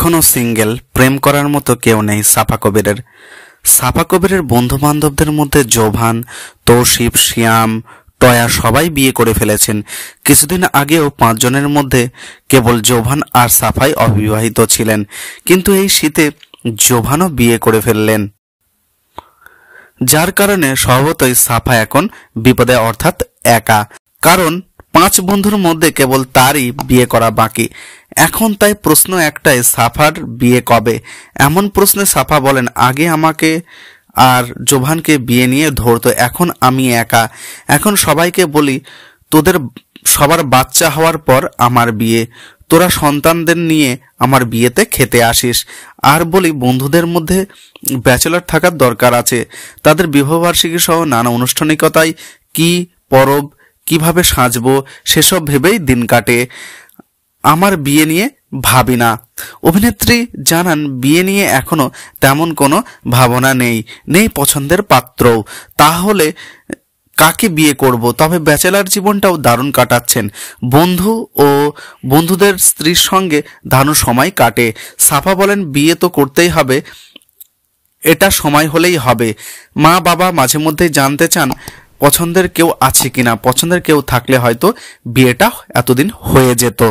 এখনো সিঙ্গেল, প্রেম করার মতো কেউ নেই সাফা কবিরের। সাফা কবিরের বন্ধু বান্ধবদের মধ্যে জোভান, তৌসিফ, শিয়াম, টয়া সবাই বিয়ে করে ফেলেছেন। কিছুদিন আগেও 5 জনের মধ্যে কেবল জোভান আর সাফাই অবিবাহিত ছিলেন, কিন্তু এই শীতে জোভানও বিয়ে করে ফেললেন, যার কারণে স্বভাবতই সাফা এখন বিপদে, অর্থাৎ একা। কারণ 5 বন্ধুর মধ্যে কেবল তারই বিয়ে করা বাকি। এখন তাই প্রশ্ন একটাই, সাফার বিয়ে কবে? এমন প্রশ্নে সাফা বলেন, আগে আমাকে আর জোভানকে বিয়ে নিয়ে ধরতো, এখন আমি একা। এখন সবাইকে বলি, তোদের সবার বাচ্চা হওয়ার পর আমার বিয়ে, তোরা সন্তানদের নিয়ে আমার বিয়েতে খেতে আসিস। আর বলি, বন্ধুদের মধ্যে ব্যাচেলর থাকার দরকার আছে, তাদের বিবাহবার্ষিকী সহ নানা আনুষ্ঠানিকতায় কি পরব, কিভাবে সাজবো সেসব ভেবেই দিন কাটে, আমার বিয়ে নিয়ে ভাবি না। অভিনেত্রী জানান, বিয়ে নিয়ে এখনো তেমন কোনো ভাবনা নেই পছন্দের পাত্রও। তাহলে কাকে বিয়ে করব? তবে ব্যাচেলার জীবনটাও দারুণ কাটাচ্ছেন, বন্ধু ও বন্ধুদের স্ত্রীর সঙ্গে দারুণ সময় কাটে। সাফা বলেন, বিয়ে তো করতেই হবে, এটা সময় হলেই হবে। মা বাবা মাঝে মধ্যে জানতে চান পছন্দের কেউ আছে কিনা, পছন্দের কেউ থাকলে হয়তো বিয়েটা এতদিন হয়ে যেত।